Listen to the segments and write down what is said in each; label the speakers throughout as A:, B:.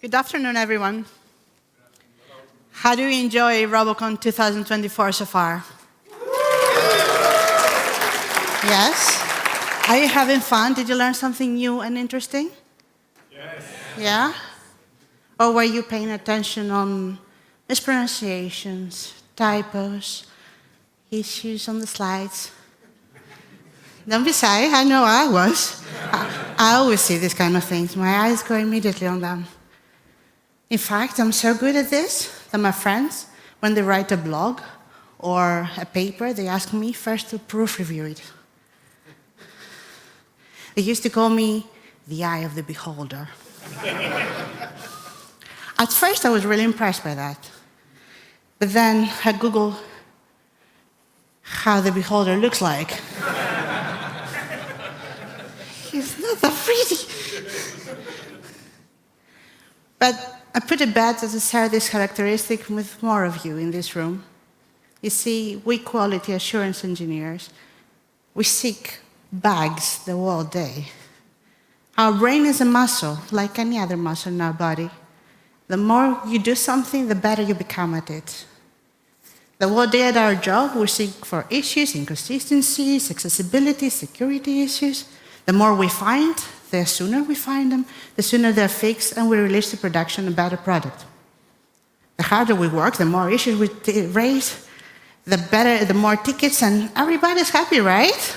A: Good afternoon, everyone. How do you enjoy RoboCon 2024 so far? Yes? Are you having fun? Did you learn something new and interesting?
B: Yes.
A: Yeah? Or were you paying attention on mispronunciations, typos, issues on the slides? Don't be shy, I know I was. I always see these kind of things. My eyes go immediately on them. In fact, I'm so good at this that my friends, when they write a blog or a paper, they ask me first to proof review it. They used to call me the eye of the beholder. At first, I was really impressed by that. But then I Googled how the beholder looks like. It's not that pretty. But I put a bet that I share this characteristic with more of you in this room. You see, we quality assurance engineers, we seek bugs the whole day. Our brain is a muscle, like any other muscle in our body. The more you do something, the better you become at it. The whole day at our job, we seek for issues, inconsistencies, accessibility, security issues. The more we find, the sooner we find them, the sooner they're fixed, and we release to production a better product. The harder we work, the more issues we raise, the better, the more tickets, and everybody's happy, right?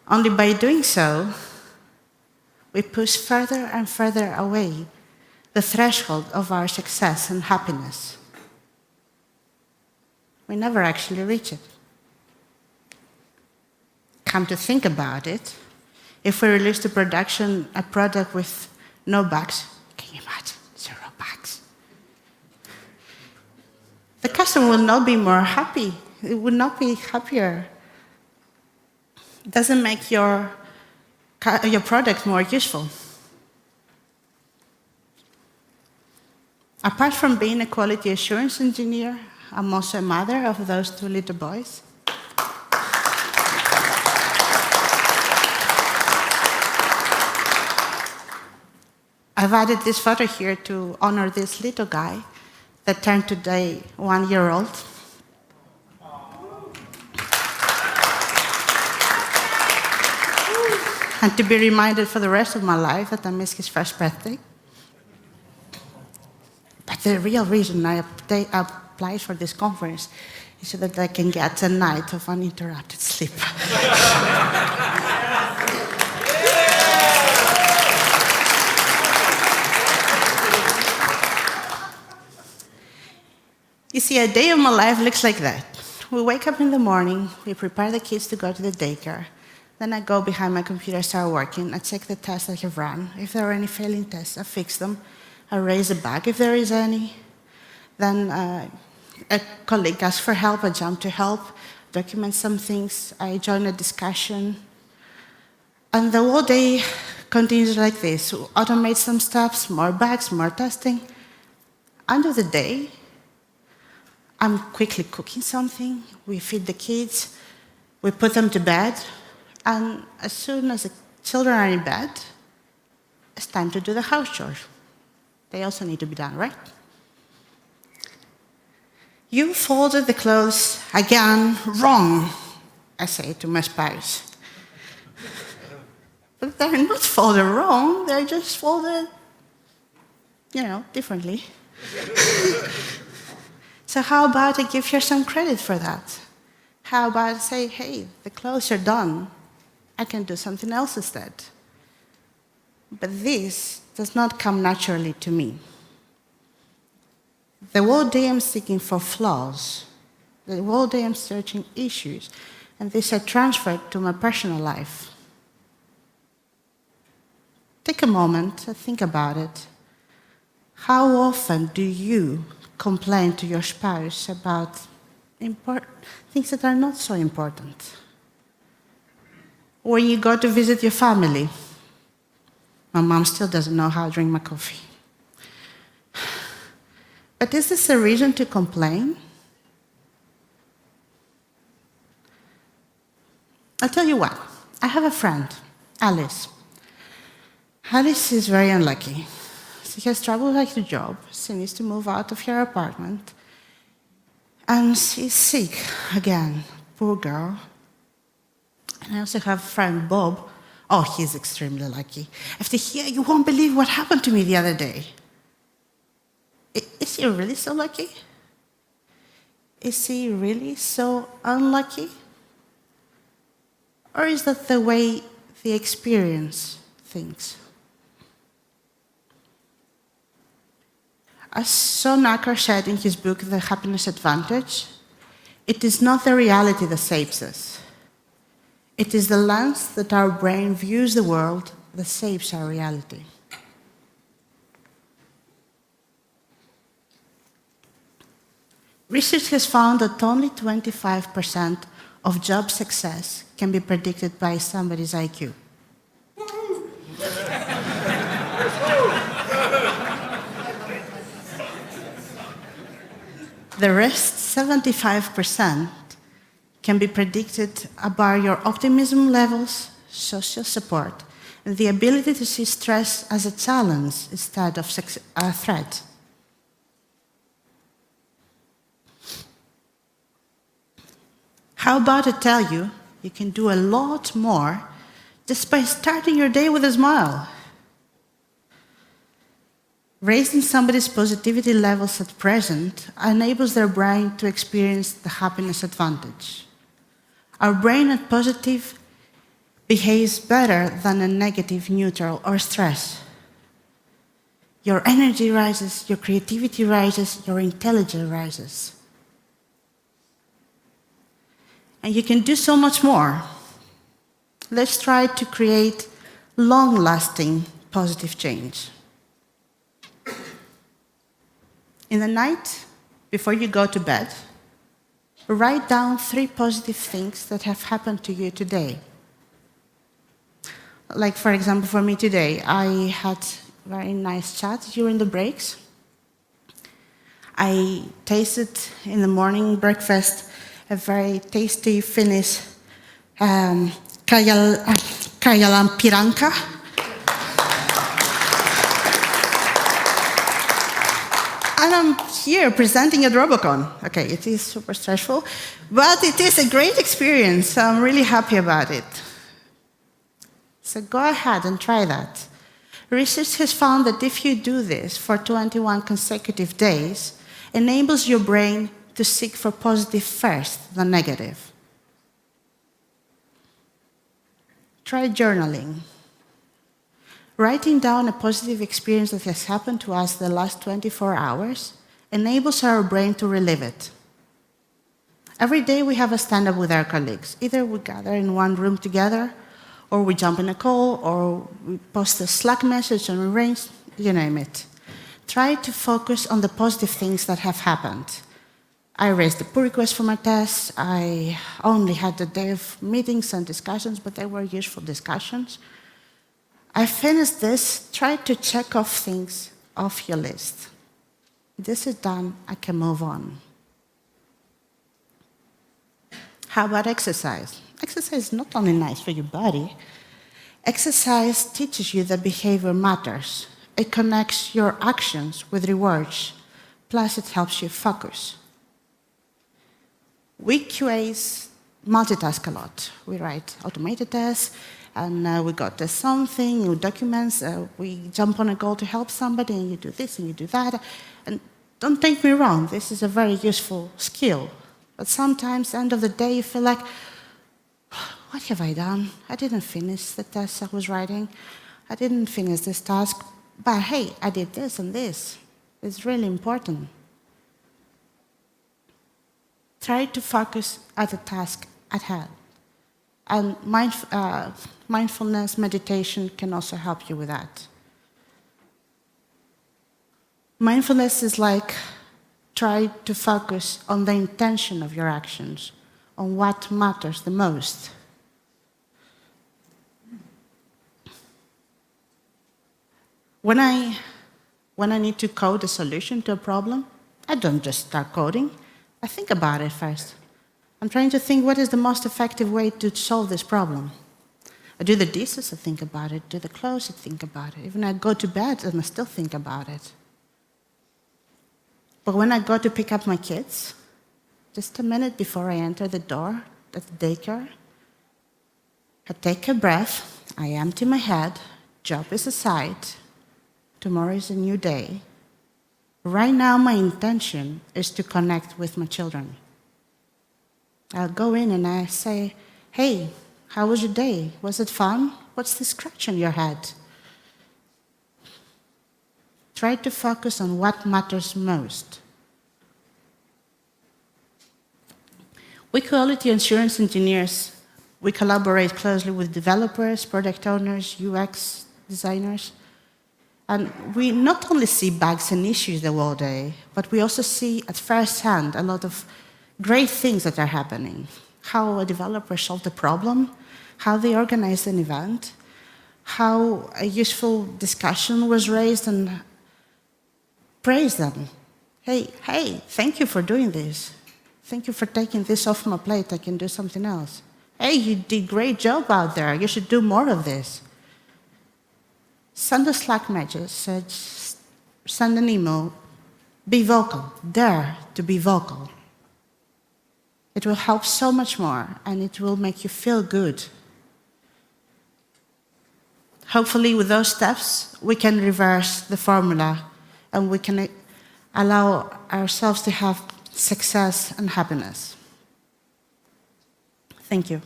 A: Only by doing so, we push further and further away the threshold of our success and happiness. We never actually reach it. Come to think about it, if we release to production a product with no bugs, can you imagine? 0 bugs. The customer will not be more happy. It will not be happier. It doesn't make your product more useful. Apart from being a quality assurance engineer, I'm also a mother of those 2 little boys. I've added this photo here to honor this little guy that turned today 1 year old. And to be reminded for the rest of my life that I missed his first birthday. But the real reason I applied for this conference is so that I can get a night of uninterrupted sleep. You see, a day of my life looks like that. We wake up in the morning, we prepare the kids to go to the daycare. Then I go behind my computer, start working. I check the tests I have run. If there are any failing tests, I fix them. I raise a bug if there is any. Then a colleague asks for help, I jump to help, document some things, I join a discussion. And the whole day continues like this. Automate some steps, more bugs, more testing. End of the day, I'm quickly cooking something, we feed the kids, we put them to bed, and as soon as the children are in bed, it's time to do the house chores. They also need to be done, right? You folded the clothes again wrong, I say to my spouse. But they're not folded wrong, they're just folded, differently. So how about I give her some credit for that? How about I say, hey, the clothes are done. I can do something else instead. But this does not come naturally to me. The whole day I'm seeking for flaws. The whole day I'm searching issues. And these are transferred to my personal life. Take a moment to think about it. How often do you complain to your spouse about things that are not so important? When you go to visit your family, my mom still doesn't know how to drink my coffee. But is this a reason to complain? I'll tell you what, I have a friend, Alice. Alice is very unlucky. She has trouble with her job. She needs to move out of her apartment. And she's sick again. Poor girl. And I also have a friend, Bob. Oh, he's extremely lucky. After here, you won't believe what happened to me the other day. Is he really so lucky? Is he really so unlucky? Or is that the way they experience things? As Shawn Achor said in his book, The Happiness Advantage, it is not the reality that shapes us. It is the lens that our brain views the world that shapes our reality. Research has found that only 25% of job success can be predicted by somebody's IQ. The rest, 75%, can be predicted about your optimism levels, social support, and the ability to see stress as a challenge instead of a threat. How about I tell you, you can do a lot more just by starting your day with a smile. Raising somebody's positivity levels at present enables their brain to experience the happiness advantage. Our brain at positive behaves better than a negative, neutral, or stress. Your energy rises, your creativity rises, your intelligence rises. And you can do so much more. Let's try to create long-lasting positive change. In the night, before you go to bed, write down 3 positive things that have happened to you today. Like, for example, for me today, I had very nice chats during the breaks. I tasted in the morning breakfast a very tasty Finnish Karjalan piranka. And I'm here presenting at RoboCon. Okay, it is super stressful, but it is a great experience. So I'm really happy about it. So go ahead and try that. Research has found that if you do this for 21 consecutive days, it enables your brain to seek for positive first than negative. Try journaling. Writing down a positive experience that has happened to us the last 24 hours enables our brain to relive it. Every day we have a stand-up with our colleagues. Either we gather in one room together, or we jump in a call, or we post a Slack message and arrange, you name it. Try to focus on the positive things that have happened. I raised the pull request for my tests. I only had a day of meetings and discussions, but they were useful discussions. I finished this. Try to check off things off your list. This is done. I can move on. How about exercise? Exercise is not only nice for your body. Exercise teaches you that behavior matters. It connects your actions with rewards. Plus, it helps you focus. We QAs multitask a lot. We write automated tests, and we got something, new documents, we jump on a call to help somebody, and you do this and you do that. And don't take me wrong, this is a very useful skill. But sometimes, at the end of the day, you feel like, what have I done? I didn't finish the test I was writing. I didn't finish this task. But hey, I did this and this. It's really important. Try to focus at the task at hand. And mindfulness meditation can also help you with that. Mindfulness is like try to focus on the intention of your actions, on what matters the most. When I need to code a solution to a problem, I don't just start coding. I think about it first. I'm trying to think what is the most effective way to solve this problem. I do the dishes, I think about it. Do the clothes, I think about it. Even I go to bed and I still think about it. But when I go to pick up my kids, just a minute before I enter the door at the daycare, I take a breath, I empty my head, job is aside, tomorrow is a new day. Right now, my intention is to connect with my children. I'll go in and I say, hey, how was your day? Was it fun? What's the scratch on your head? Try to focus on what matters most. We quality assurance engineers, we collaborate closely with developers, product owners, UX designers. And we not only see bugs and issues the whole day, but we also see at first hand a lot of great things that are happening. How a developer solved a problem, how they organized an event, how a useful discussion was raised, and praise them. Hey, thank you for doing this. Thank you for taking this off my plate, I can do something else. Hey, you did a great job out there, you should do more of this. Send a Slack message, send an email, be vocal, dare to be vocal. It will help so much more, and it will make you feel good. Hopefully, with those steps, we can reverse the formula, and we can allow ourselves to have success and happiness. Thank you.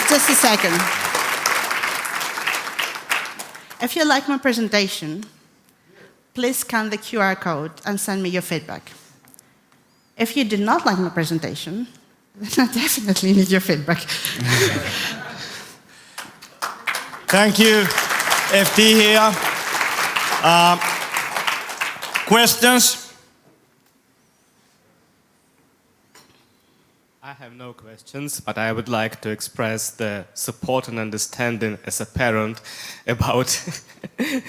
A: Just a second. If you like my presentation, please scan the QR code and send me your feedback. If you did not like my presentation, then I definitely need your feedback.
B: Thank you, FT here. Questions?
C: I have no questions, but I would like to express the support and understanding as a parent about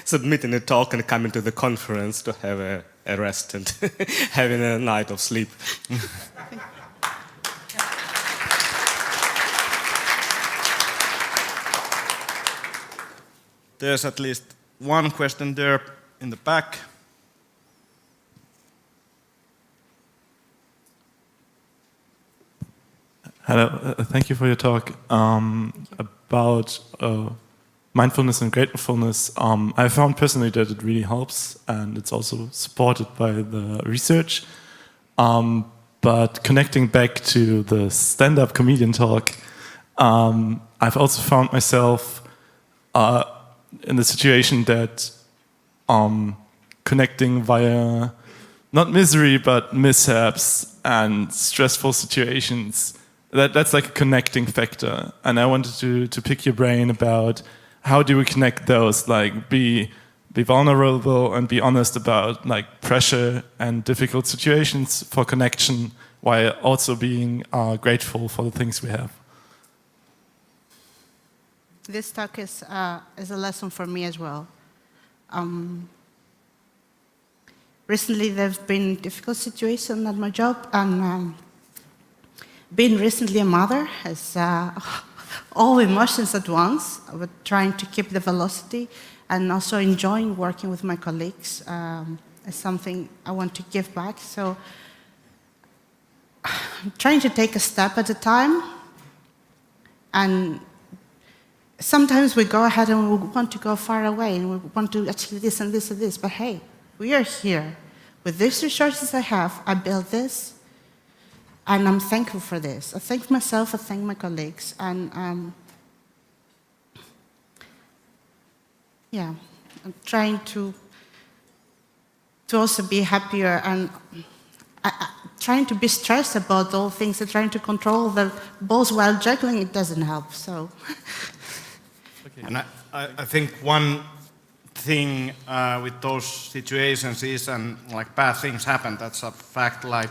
C: submitting a talk and coming to the conference to have a rest and having a night of sleep.
B: There's at least one question there in the back.
D: Hello, thank you for your talk about mindfulness and gratefulness. I found personally that it really helps, and it's also supported by the research. But connecting back to the stand-up comedian talk, I've also found myself in the situation that connecting via not misery but mishaps and stressful situations, that's like a connecting factor. And I wanted to pick your brain about how do we connect those, like be vulnerable and be honest about like pressure and difficult situations for connection, while also being grateful for the things we have.
A: This talk is a lesson for me as well. Recently, there have been difficult situations at my job, and being recently a mother has all emotions at once, but trying to keep the velocity and also enjoying working with my colleagues is something I want to give back. So I'm trying to take a step at a time, and sometimes we go ahead and we want to go far away and we want to achieve this and this and this, but hey, we are here. With these resources I have, I built this, and I'm thankful for this. I thank myself, I thank my colleagues, and yeah, I'm trying to also be happier, and trying to be stressed about all things and trying to control the balls while juggling, it doesn't help, so.
B: Okay. And I think one thing with those situations is, and like bad things happen, that's a fact, like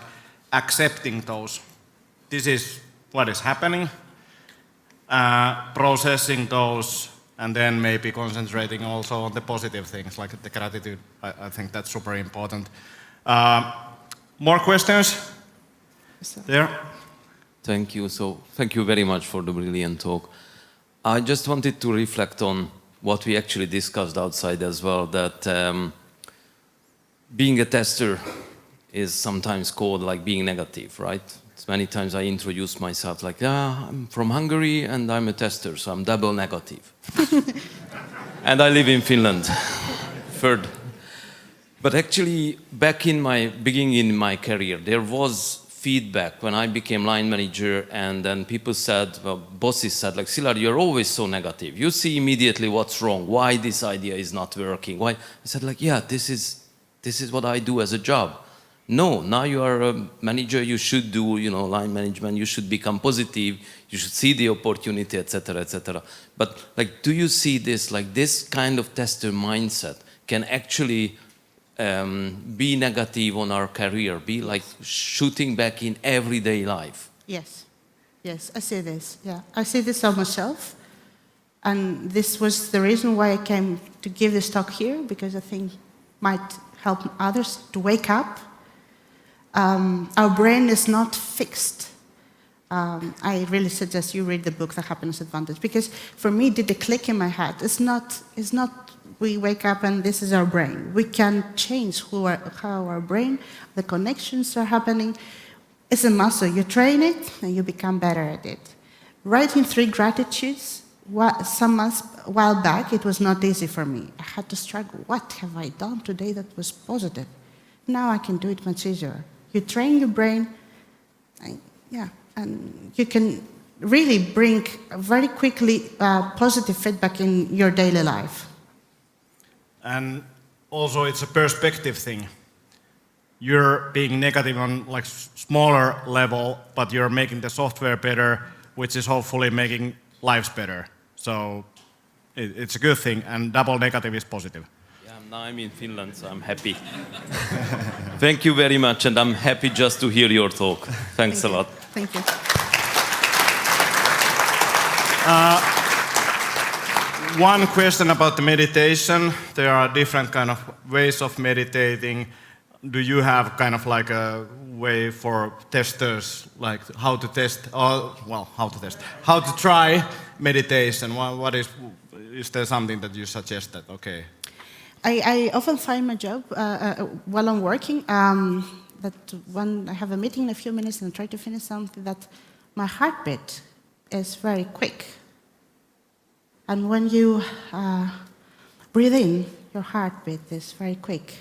B: accepting those. This is what is happening, processing those, and then maybe concentrating also on the positive things, like the gratitude. I think that's super important. More questions?
A: So.
B: There.
E: Thank you. So thank you very much for the brilliant talk. I just wanted to reflect on what we actually discussed outside as well, that being a tester is sometimes called like being negative, right? It's many times I introduce myself like, I'm from Hungary and I'm a tester, so I'm double negative. And I live in Finland, third. But actually, back in my beginning in my career, there was feedback when I became line manager, and then people said, well, bosses said, like, Szilard, you're always so negative. You see immediately what's wrong, why this idea is not working. Why? I said, like, yeah, this is what I do as a job. No, now you are a manager, you should do, line management, you should become positive, you should see the opportunity, etc., etc. But, like, do you see this, like, this kind of tester mindset can actually be negative on our career, be like shooting back in everyday life?
A: Yes, I see this, yeah. I see this on myself. And this was the reason why I came to give this talk here, because I think might help others to wake up. Our brain is not fixed. I really suggest you read the book, The Happiness Advantage, because for me, it did a click in my head. It's not we wake up and this is our brain. We can change how our brain, the connections are happening. It's a muscle. You train it and you become better at it. Writing 3 gratitudes, some months, a while back, it was not easy for me. I had to struggle. What have I done today that was positive? Now I can do it much easier. You train your brain, and you can really bring very quickly positive feedback in your daily life.
B: And also it's a perspective thing. You're being negative on like smaller level, but you're making the software better, which is hopefully making lives better. So it's a good thing, and double negative is positive.
E: Yeah, now I'm in Finland, so I'm happy. Thank you very much, and I'm happy just to hear your talk. Thanks a lot.
A: Thank you.
B: One question about the meditation. There are different kind of ways of meditating. Do you have kind of like a way for testers, like how to try meditation? What is there something that you suggest that, okay?
A: I often find my job while I'm working, that when I have a meeting in a few minutes and I try to finish something, that my heartbeat is very quick. And when you breathe in, your heartbeat is very quick.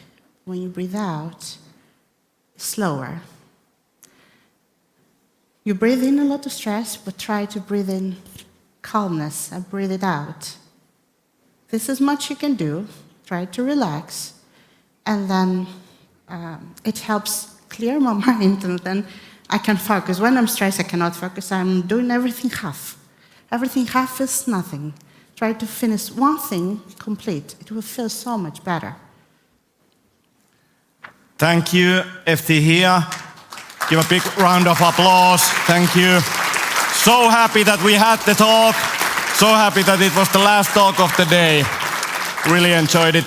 A: When you breathe out, it's slower. You breathe in a lot of stress, but try to breathe in calmness and breathe it out. This is much you can do. Try to relax. And then it helps clear my mind, and then I can focus. When I'm stressed, I cannot focus. I'm doing everything half. Everything half is nothing. Try to finish one thing complete. It will feel so much better.
B: Thank you, FT here. Give a big round of applause. Thank you. So happy that we had the talk. So happy that it was the last talk of the day. Really enjoyed it.